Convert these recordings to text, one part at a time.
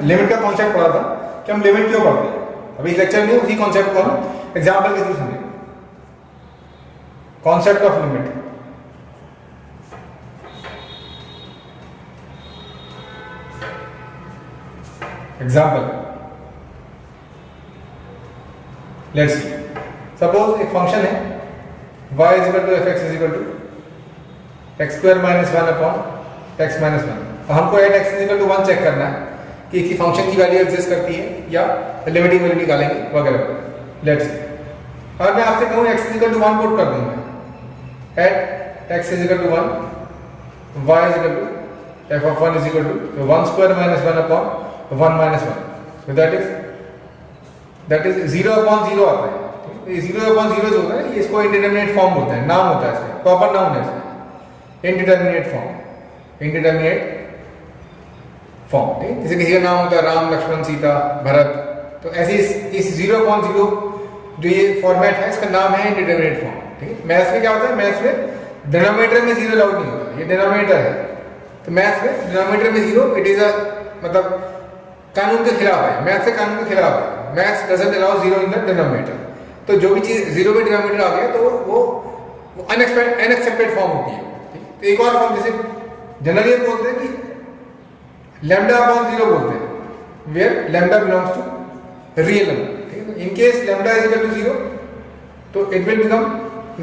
Limit का concept पढ़ा था कि हम लिमिट क्यों पढ़ते हैं। अभी इस लेक्चर में उसी कॉन्सेप्ट को हम एग्जाम्पल के थ्रू समझेंगे। Concept of limit. Example, let's see, suppose एक फंक्शन है y is equal to F X is equal to X square minus one upon X minus one. हमको at x is equal to one check करना है कि किसी function की value exist करती है या लिमिटिंग वैल्यू निकालेंगे वगैरह। लेट्स सी, अगर मैं आपसे कहूँ x is equal to one put कर दूंगा, at x is equal to one, y is equal to f of one is equal to one square minus one upon one minus one, so that is zero upon zero आता है। ये zero upon zero जो होता है इसको indeterminate form बोलते हैं, नाम होता है इसका, प्रॉपर नाउन है इसका, इंडिटरमिनेट फॉर्म, इंडिटरमिनेट फॉर्म। ठीक, जैसे किसी का नाम होता है राम, लक्ष्मण, सीता, भरत, तो ऐसे इस जीरो अपॉन जीरो जो ये फॉर्मेट है इसका नाम है इंडिटरमिनेट फॉर्म। ठीक है, मैथ्स में क्या होता है, मैथ्स में डिनोमिनेटर में जीरो अलाउड नहीं होता, ये डिनोमिनेटर है। तो मैथ्स में डिनोमिनेटर में जीरो इट इज अ मतलब कानून के खिलाफ है, मैथ्स के कानून के खिलाफ है। Maths doesn't allow zero in the denominator. तो जो भी चीज जीरो में डिनोमिनेटर आ गया तो वो अनएक्सेप्टेड फॉर्म होती है। तो एक और फॉर्म जैसे जनरली बोलते हैं कि लैम्डा अपॉन जीरो बोलते हैं, where lambda belongs to real number. In case lambda is equal to zero तो it will become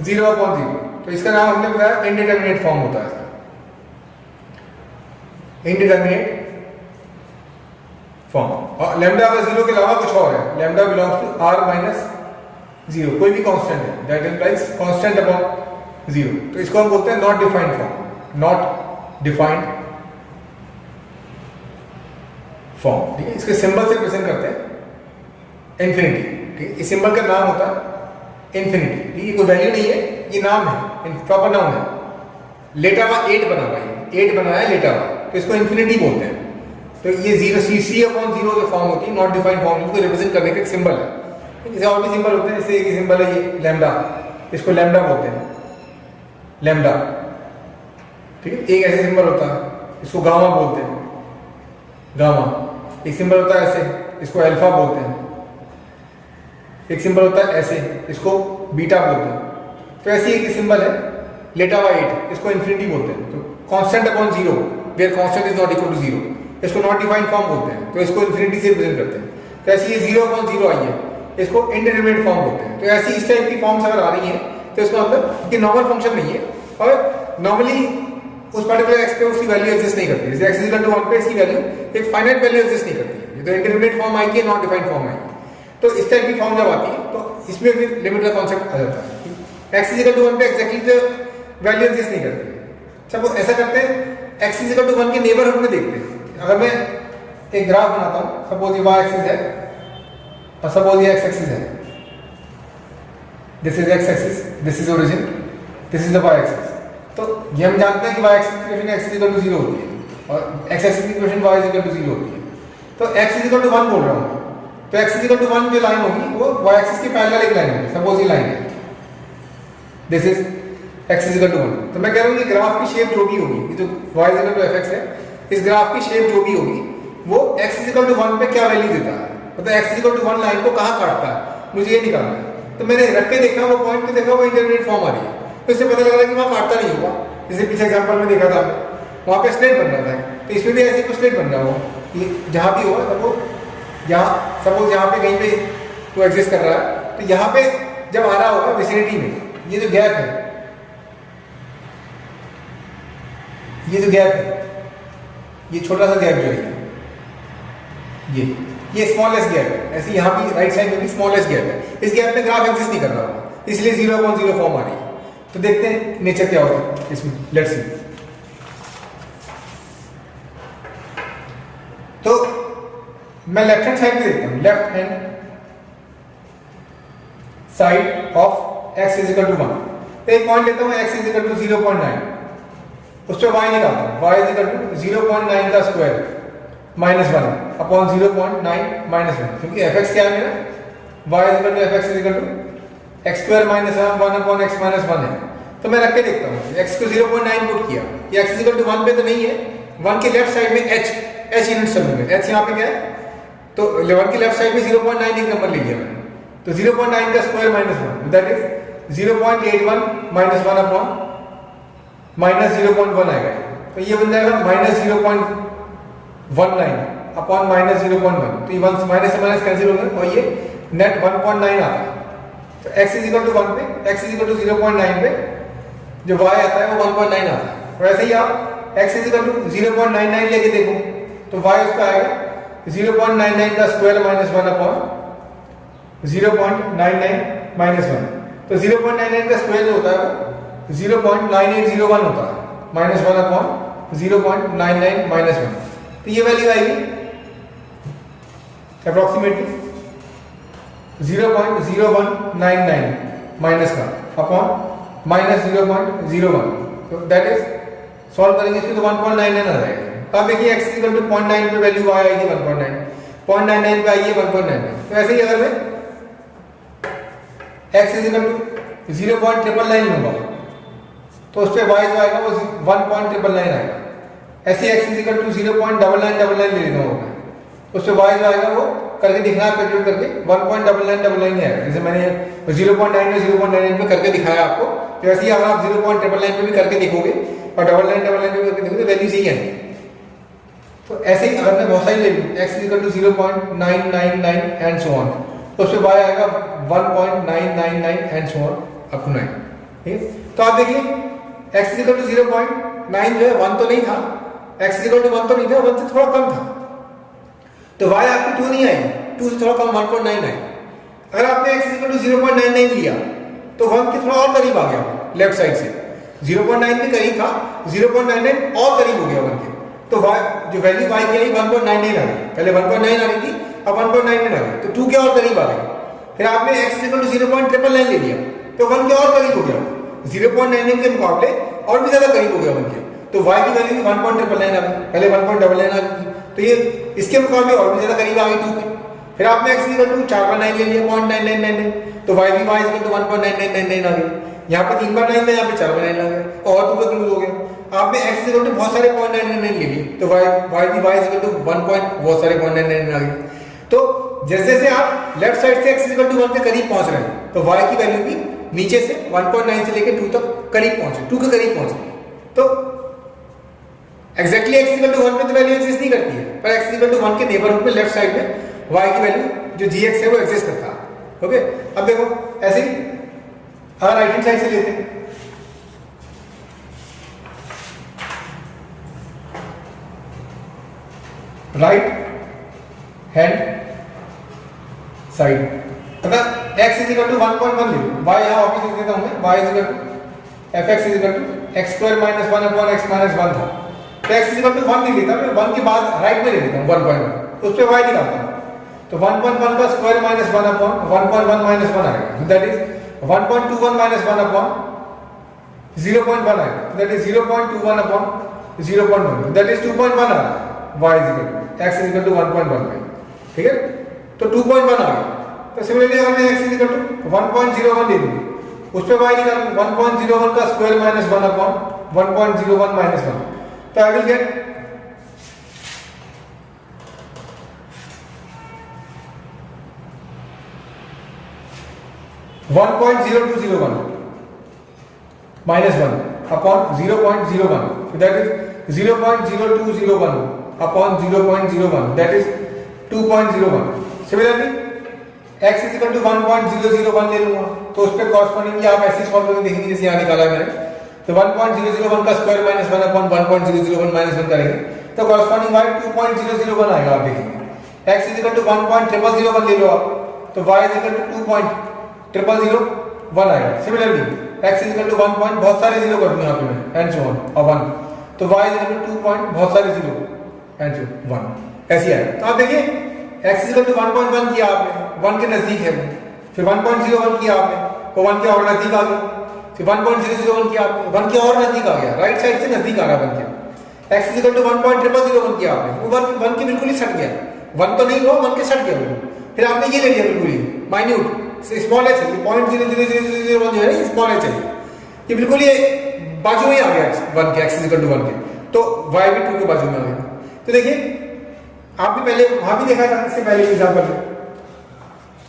zero upon zero. तो इसका नाम हमने बताया इनडिटरमिनेट फॉर्म होता है। Indeterminate form. और लैम्डा का जीरो के अलावा कुछ और है, lambda belongs to R minus zero, कोई भी कांस्टेंट है that implies constant upon zero. तो इसको हम बोलते हैं not defined form, not defined form. ठीक है, इसके सिंबल से प्रेजेंट करते हैं इन्फिनिटी। ठीक है, इस सिंबल का नाम होता है इन्फिनिटी। ये कोई वैल्यू नहीं है, ये नाम है, प्रॉपर नाउन है। लेटा हुआ 8 बना हुआ है, 8 बनाया है लेटा हुआ, तो इसको इन्फिनिटी बोलते हैं। तो ये जीरो सी अपॉन जीरो जो फॉर्म होती है नॉट डिफाइंड फॉर्म, इसको रिप्रेजेंट करने का एक सिंबल है। जैसे और भी सिंबल होते हैं, जैसे एक सिंबल है ये लैम्डा, इसको लैम्डा बोलते हैं, लैम्डा। ठीक है, एक ऐसे सिंबल होता है इसको गामा बोलते हैं, गामा। एक सिंबल होता है ऐसे, इसको अल्फा बोलते हैं। एक सिंबल होता है ऐसे, इसको बीटा बोलते हैं। तो ऐसी एक सिंबल है लेटा हुआ 8, इसको इन्फिनिटी बोलते हैं। तो constant upon zero where constant is not equal to zero, इसको नॉट डिफाइंड फॉर्म बोलते हैं। तो इसको इन्फिनिटी से रिप्रेजेंट करते हैं। तो ऐसी ये जीरो अपॉन जीरो आई है, इसको इनडिटरमिनेट फॉर्म बोलते हैं। तो ऐसी इस टाइप की फॉर्म्स अगर आ रही हैं तो इसका मतलब कि नॉर्मल फंक्शन नहीं है और नॉर्मली उस पर्टिकुलर एक्स पे उसकी वैल्यू एग्जिस्ट नहीं करती। जैसे एक्स इज इक्वल टू 1 पे इसकी वैल्यू एक फाइनाइट वैल्यू एग्जिस्ट नहीं करती है। तो इंडिटरमिनेट फॉर्म आई है, नॉट डिफाइंड फॉर्म आई। तो इस टाइप की फॉर्म जब आती है तो इसमें फिर लिमिट का कॉन्सेप्ट आ जाता है। एक्स इज इक्वल टू 1 पे एक्जैक्टली द वैल्यू एग्जिस्ट नहीं करती। अच्छा, वो ऐसा करते हैं, एक्स इज इक्वल टू 1 के नेबरहुड में देखते हैं। अगर मैं एक ग्राफ बनाता हूं, सपोज ये y एक्सिस है और सपोज ये x एक्सिस है, this is x axis, this is origin, this is the y axis. तो ये हम जानते हैं कि y एक्सिस की equation x is equal to 0 होती है और x एक्सिस की equation y is equal to 0 होती है। तो x इज इक्वल टू 1 बोल रहा हूं, तो x इज इक्वल टू 1 जो लाइन होगी वो y एक्सिस के पैरेलल एक लाइन होगी। सपोज ये लाइन है, this is x is equal to 1। तो मैं कह रहा हूं कि ग्राफ की शेप जो भी होगी, ये जो y is equal to fx है, इस ग्राफ की शेप जो भी होगी वो x इज इक्वल टू 1 पे क्या वैल्यू देता है, मतलब x is equal to 1 line को कहां काटता है, मुझे ये निकालना है। तो मैंने रख के देखा, वो पॉइंट पे देखा, वो इंटरमीडिएट फॉर्म आ रही है, तो इससे पता लग रहा है कि वहां काटता नहीं होगा। जैसे पीछे एग्जांपल में देखा था, वहां पे स्ट्रेट बन रहा था, तो इसमें भी ऐसे कुछ स्ट्रेट बन रहा होगा कि जहां भी होगा तो वो यहाँ सपोज यहाँ पे कहीं पे वो एग्जिस्ट कर रहा है, तो यहाँ पे जब आ रहा होगा विसिनिटी में, ये जो गैप है, ये जो गैप है, ये छोटा सा गैप जो है, ये स्मॉलेस्ट गैप है। ऐसे यहाँ भी राइट साइड में भी स्मॉलेस्ट गैप है। इस गैप में ग्राफ एग्जिस्ट नहीं कर रहा होगा, इसलिए 0.0 फॉर्म आ रही है। तो देखते हैं नेचर क्या होगा इसमें, लेट्स सी। तो मैं लेफ्ट हैंड साइड पे देखता हूं, left hand side of x is equal to 1। तो एक पॉइंट लेता हूं x इज इक्वल टू 0.9, उस पर y निकालता हूं, y इज इक्वल टू 0.9 का स्क्वायर माइनस 1 अपॉन 0.9 माइनस 1, क्योंकि fx क्या है मेरा, y is equal to fx is equal to x square minus 1 upon x minus 1 है। तो मैं रख के देखता हूं, x को 0.9 पुट किया, ये x इज इक्वल टू 1 पे तो नहीं है, 1 के लेफ्ट साइड में h एच यूनिट समय में, एच यहाँ पे क्या है, तो 11 की लेफ्ट साइड में 0.9 एक नंबर ले लिया मैंने, तो 0.9 का स्क्वायर -1 दैट इज 0.81 -1 अपॉन -0.1 आएगा, तो ये बन जाएगा -0.19 अपॉन -0.1, तो ये माइनस से माइनस कैंसिल हो गया और ये नेट 1.9 आता है। तो x इज इक्वल टू 1 पे, x इज इक्वल टू 0.9 पे जो y आता है वो 1.9 आता है। वैसे ही आप x इज इक्वल टू 0.99 लेके देखो तो y उसका आएगा 0.99 का स्क्वायर -1 अपॉन 0.99 -1, तो 0.99 का स्क्वायर जो होता है वो 0.9801 होता है, -1 अपॉन 0.99 -1, तो ये वैल्यू आएगी अप्रोक्सीमेटली 0.0199 माइनस का अपॉन -0.01, तो दैट इज सॉल्व करेंगे इसको तो 1.99 आ जाएगा। अब देखिए x इक्वल टू 0.9 पे वैल्यू आएगी 1.9, 0.99 पे आइए 1.99, तो ऐसे ही अगर मैं x इक्वल टू 0.999 लूंगा तो उस पे y जो आएगा वो 1.999 आएगा। ऐसे x इक्वल टू 0.9999 ले लेता हूँ, उस पे y जो आएगा वो करके दिखना है, कैलकुलेट करके 1.9999 नहीं आएगा, जैसे मैंने 0.9 में 0.99 पे करके दिखाया आपको, तो ऐसे ही अगर आप 0.999 पे भी करके देखोगे और 9999 पे करके देखोगे वैल्यू सही आएगी। तो ऐसे ही अगर मैं बहुत सारी ले लूँ x equal to 0.999 and so on, तो उस पे y आएगा 1.999 and so on up to 9, ठीक है। तो आप देखिए x इक्वल टू 0.9 जो है 1 तो नहीं था, x इक्वल टू 1 तो नहीं था, 1 से थोड़ा कम था, तो y आपकी 2 नहीं आई, 2 से थोड़ा कम 1.9 आई। अगर आपने x इक्वल टू 0.99 लिया तो 1 के थोड़ा और करीब आ गया लेफ्ट साइड से, 0.9 के करीब था, 0.99 और करीब हो गया 1 के, तो y जो वैल्यू y की आई 1.99 आ गई, पहले 1.9 आ रही थी अब 1.99 आ गई, तो 2 के और करीब आ गई। फिर आपने x इक्वल टू 0.999 ले लिया तो 1 के और करीब हो गया, 0.99 के मुकाबले और भी ज्यादा करीब हो गया 1 के, तो y की वैल्यू 1.999 आ गई, पहले 1.99 आ गई, तो ये इसके मुकाबले और भी ज्यादा करीब आ गई 2 के। फिर आपने x इक्वल टू 4.9 ले लिया 0.9999, तो y भी y इक्वल टू 1.9999 आ गई, यहाँ पे 3 बार 9 था, यहाँ पे 4 बार 9 आ गया और 2 का क्लोज हो गया। आपने x इक्वल टू बहुत सारे 0.999 ले लिए तो y भी y इक्वल टू 1 बहुत सारे 0.999 आ गई। तो जैसे जैसे आप लेफ्ट साइड से x इक्वल टू 1 के करीब पहुंच रहे हैं तो y की वैल्यू भी नीचे से 1.9 से लेकर 2 तक करीब पहुंचे, 2 के करीब पहुंचे। तो एग्जैक्टली x इक्वल टू 1 पे तो वैल्यू एग्जिस्ट नहीं करती है, पर x इक्वल टू 1 के नेबरहुड में लेफ्ट साइड में y की वैल्यू जो gx है वो एग्जिस्ट करता है। ओके, अब देखो ऐसे ही अगर राइट हैंड साइड से लेते हैं, राइट हैंड साइड अगर x इज इक्वल टू 1.1 ले लो, y यहां वापस लिख देता हूं मैं, y is equal to fx is equal to x square minus 1 upon x minus 1 था, तो x इज इक्वल टू 1 नहीं लेता मैं, 1 के बाद राइट में ले लेता हूं 1.1, उस पे y निकालता हूं, तो 1.1 का स्क्वायर माइनस 1 अपॉन 1.1 माइनस 1 आएगा, दैट इज 1.21 माइनस 1 अपॉन 0.1 आएगा, that is 0.21 upon 0.1, that is 2.1 आ रहा है, y is equal to x is equal to 1.1 में, ठीक है, तो 2.1 आ गया। तो सिमिलरली अगर मैं x इज इक्वल टू 1.01 ले लूं, उस पे y निकालूं 1.01 का स्क्वायर माइनस 1 अपॉन 1.01 माइनस 1, तो I will get 1.0201 minus 1 upon 0.01, so that is 0.0201 upon 0.01, that is 2.01. Similarly x is equal to 1.001 ले लूंगा तो उस पे कॉरस्पॉन्डिंगली आप ऐसे सॉल्व करके देखेंगे जैसे यहाँ निकाला है मैंने, तो 1.001 का स्क्वायर माइनस 1 अपॉन 1.001 माइनस 1 करेंगे तो कॉरस्पॉन्डिंग y 2.001 आएगा, आप देखेंगे x is equal to 1.001 ले लो आप तो y is equal to 2.001 आएगा। Similarly x is equal to 1 point बहुत सारे जीरो कर दूं यहाँ पे मैं एंड सो ऑन और 1, तो y is equal to 2 point बहुत सारे जीरो एंड सो 1 ऐसे आएगा। तो आप देखिए x is equal to 1.1 किया आपने, 1 के नजदीक है, फिर 1.01 किया आपने वो 1 के और नजदीक आ गया, फिर 1.001 किया आपने 1 के और नजदीक आ गया, राइट साइड से नजदीक आ रहा है 1 के। x is equal to 1.001 किया आपने वो 1 के बिल्कुल ही सट गया, 1 तो नहीं हुआ 1 के सट गया बिल्कुल, फिर आपने ये ले लिया बिल्कुल ही माइन्यूट स्मॉल h चाहिए 0.00001 जो है स्मॉल h चाहिए, ये बिल्कुल ये बाजू में आ गया 1 के x is equal to 1 के, तो y भी 2 के बाजू में आ गया। तो देखिए आप भी पहले वहां भी देखा था, इससे पहले एग्जाम्पल में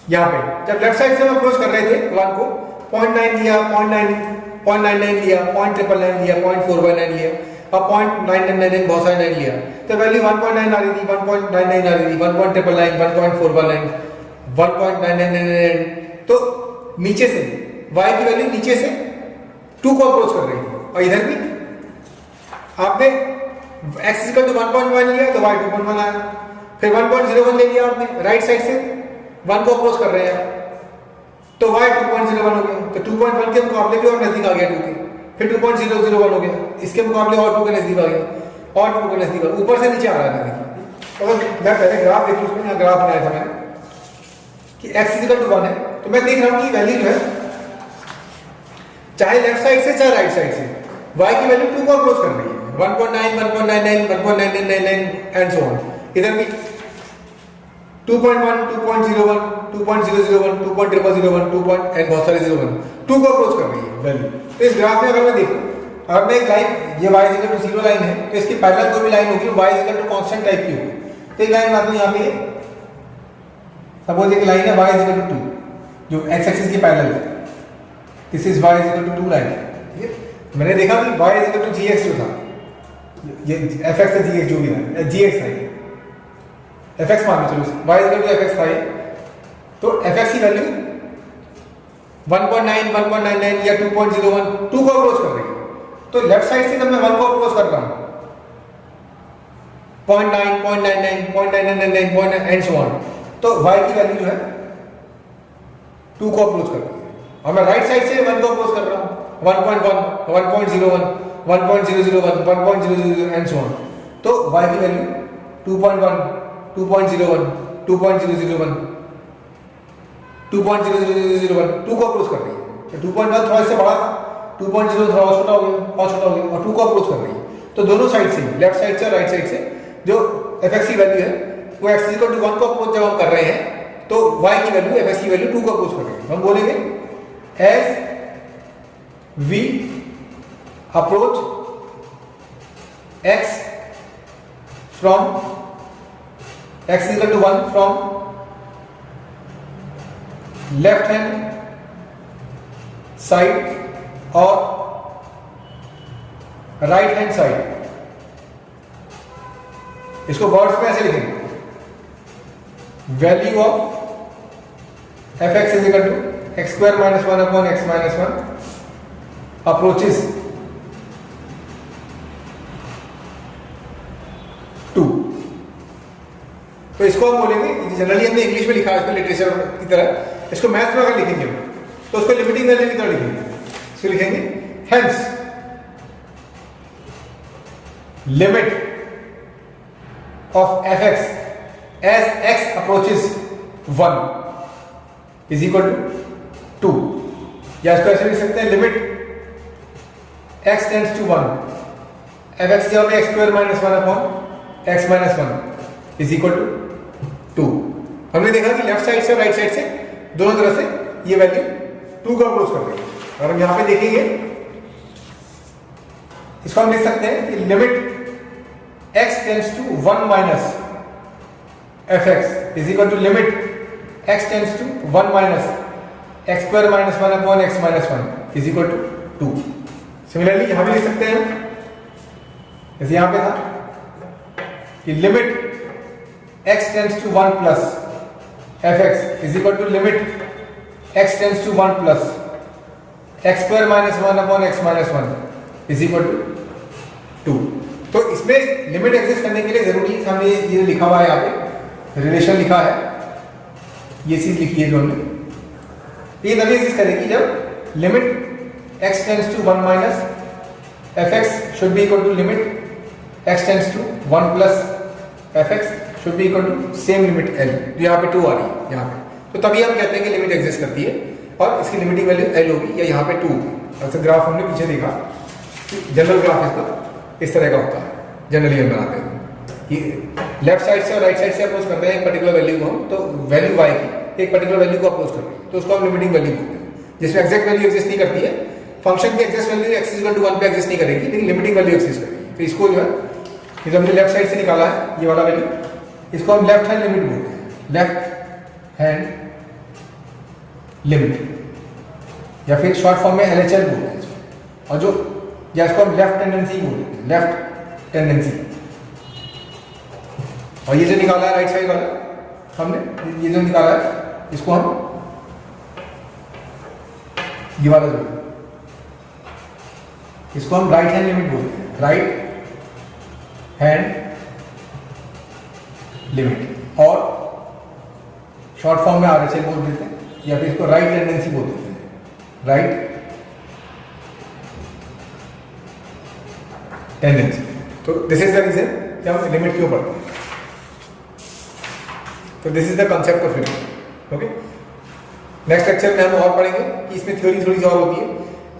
यहाँ पे जब लेफ्ट साइड से हम अप्रोच कर रहे थे वन को 0.9 लिया, 0.99 लिया, 0.999 लिया, 0.419 लिया, अब 0.9999 बहुत सारे 9 लिया, तो वैल्यू 1.9 आ रही थी, 1.99 आ रही थी, 1.999, 1.419, 1.9999, तो नीचे से y की वैल्यू नीचे से 2 को अप्रोच कर रही है। और इधर भी आपने x इक्वल टू 1.1 लिया तो y 2.1 आया, फिर 1.01 ले लिया आपने, राइट साइड से 1 को अप्रोच कर रहे हैं तो y 2.01 हो गया, तो 2.1 के मुकाबले भी और नजदीक आ गया 2 के, फिर 2.001 हो गया, इसके मुकाबले और 2 के नजदीक आ गया, और 2 के नजदीक आ गया, ऊपर से नीचे आ रहा है। देखिए अगर मैं पहले ग्राफ देखूं, उसमें यहाँ ग्राफ बनाया था मैंने कि x इक्वल टू 1 है, तो मैं देख रहा हूँ कि वैल्यू जो है चाहे लेफ्ट साइड से चाहे राइट साइड से y की वैल्यू 2 को अप्रोच कर रही है, 1.9, 1.99, 1.9999 एंड सो ऑन। इधर भी 2.1, 2.01, 2.001, 2.001, 2 एंड बहुत सारे 01, 2 को अप्रोच कर रही है वैल्यू। तो इस ग्राफ में अगर मैं देखूं, अगर मैं एक लाइन, ये y इक्वल टू 0 लाइन है, तो इसकी पैरेलल कोई भी लाइन होगी y equal to constant type की होगी। तो एक लाइन बनाता हूं यहां पे, सपोज एक लाइन है y इक्वल टू 2 जो x एक्सिस की पैरेलल है, this is y equal to 2 line. ठीक है, मैंने देखा कि y इक्वल टू gx जो था, ये fx से gx जो भी है, gx है, fx मान लो, चलो y इक्वल टू fx था ये, तो fx की वैल्यू 1.9, 1.99 या 2.01, 2 को अप्रोच कर रही है। तो लेफ्ट साइड से जब मैं 1 को अप्रोच कर रहा हूं 0.9, 0.99, 0.9999 एंड सो ऑन, तो y की वैल्यू जो है 2 को अप्रोच कर रही है। और मैं राइट साइड से 1 को अप्रोच कर रहा हूं 1.1, 1.01, 1.001, 1.000 एंड सो ऑन, तो y की वैल्यू 2.1, 2.01, 2.001, 2.0001, 2 को अप्रोच कर रही है। 2.1 थोड़ा इससे बड़ा था, 2.0 थोड़ा और छोटा हो गया, और छोटा हो गया, और 2 को अप्रोच कर रही है। तो दोनों साइड से, लेफ्ट साइड से और राइट साइड से जो fx की वैल्यू है वो x इक्वल टू 1 को अप्रोच जब हम कर रहे हैं तो y की वैल्यू, fx की वैल्यू 2 को अप्रोच कर रही है। हम बोलेंगे as we approach x from x equal to 1 from left hand side और राइट हैंड साइड, इसको वर्ड्स में ऐसे लिखेंगे, value of fx is equal to x square minus 1 upon x minus 1 approaches 2। तो इसको हम बोलेंगे, जनरली हमने इंग्लिश में लिखा है इसको लिटरेचर की तरह, इसको मैथ में अगर लिखेंगे तो उसको लिमिटिंग वैल्यू की तरह लिखेंगे, इसको लिखेंगे hence limit of fx as x approaches 1 is equal to 2, या इसको ऐसे लिख सकते हैं limit x tends to 1 fx क्या होगा x square minus 1 upon x minus 1 is equal to 2। हमने देखा कि लेफ्ट साइड से और राइट साइड से दोनों तरह से ये वैल्यू 2 को अप्रोच कर रही है। और हम यहां पे देखेंगे, इसको हम लिख सकते हैं कि limit x tends to 1 minus fx is equal to limit x tends to 1 minus x square minus 1 upon x minus 1 is equal to 2। Similarly यहां भी लिख सकते हैं, जैसे यहां पे था कि limit x tends to 1 plus fx is equal to limit x tends to 1 plus x square minus 1 upon x minus 1 is equal to 2। तो इसमें लिमिट एग्जिस्ट करने के लिए जरूरी है, हमने ये लिखा हुआ है यहाँ पे रिलेशन लिखा है, ये चीज लिखी है जो हमने, ये तभी एग्जिस्ट करेगी जब limit x tends to 1 minus fx should be equal to limit x tends to 1 plus fx should be equal to same limit L, जो यहाँ पे 2 आ रही है यहाँ पे, तो तभी हम कहते हैं कि लिमिट एग्जिस्ट करती है और इसकी लिमिटिंग वैल्यू L होगी, या यहाँ पे 2। अच्छा, ग्राफ हमने पीछे देखा, जनरल ग्राफ इसका इस तरह का होता है, जनरली हम बनाते हैं कि लेफ्ट साइड से और राइट साइड से अप्रोच करते हैं एक पर्टिकुलर वैल्यू को हम, तो वैल्यू y की एक पर्टिकुलर वैल्यू को अप्रोच कर रही है, तो उसको हम लिमिटिंग वैल्यू बोलते हैं, जिसमें एग्जैक्ट वैल्यू एग्जिस्ट नहीं करती है। फंक्शन की exact value x equal to 1 पे एग्जिस्ट नहीं करेगी, लेकिन लिमिटिंग वैल्यू एग्जिस्ट करेगी। तो इसको जो है, ये जो हमने लेफ्ट साइड से निकाला है ये वाला वैल्यू, इसको हम लेफ्ट हैंड लिमिट बोलते हैं, लेफ्ट हैंड लिमिट, या फिर शॉर्ट फॉर्म में LHL बोलते हैं इसको। और जो या इसको हम लेफ्ट टेंडेंसी बोलते हैं, लेफ्ट टेंडेंसी। और ये जो निकाला है राइट साइड वाला हमने, ये जो निकाला है इसको हम ये वाला जो इसको हम राइट हैंड लिमिट बोलते हैं, राइट हैंड लिमिट, और शॉर्ट फॉर्म में RHL बोल देते हैं, या फिर इसको राइट टेंडेंसी बोल देते हैं, राइट टेंडेंसी। तो दिस इज द रीजन कि हम लिमिट क्यों पढ़ते हैं। तो this is the concept of limit. Okay, next lecture में हम और पढ़ेंगे कि इसमें थ्योरी थोड़ी सी और होती है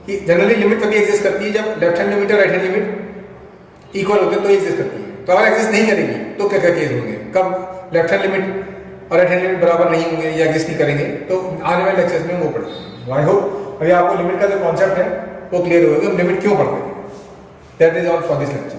कि जनरली लिमिट तभी एग्जिस्ट करती है जब लेफ्ट हैंड लिमिट और राइट हैंड लिमिट इक्वल होते हैं, तो एग्जिस्ट करती है। तो अगर एग्जिस्ट नहीं करेगी तो क्या क्या केस होंगे, कब लेफ्ट हैंड लिमिट और राइट हैंड लिमिट बराबर नहीं होंगे या एग्जिस्ट नहीं करेंगे, तो आने वाले लेक्चर्स में वो पढ़ेंगे। आई होप अभी आपको लिमिट का जो कॉन्सेप्ट है वो क्लियर होगा कि हम लिमिट क्यों पढ़ते हैं। That is all for this lecture.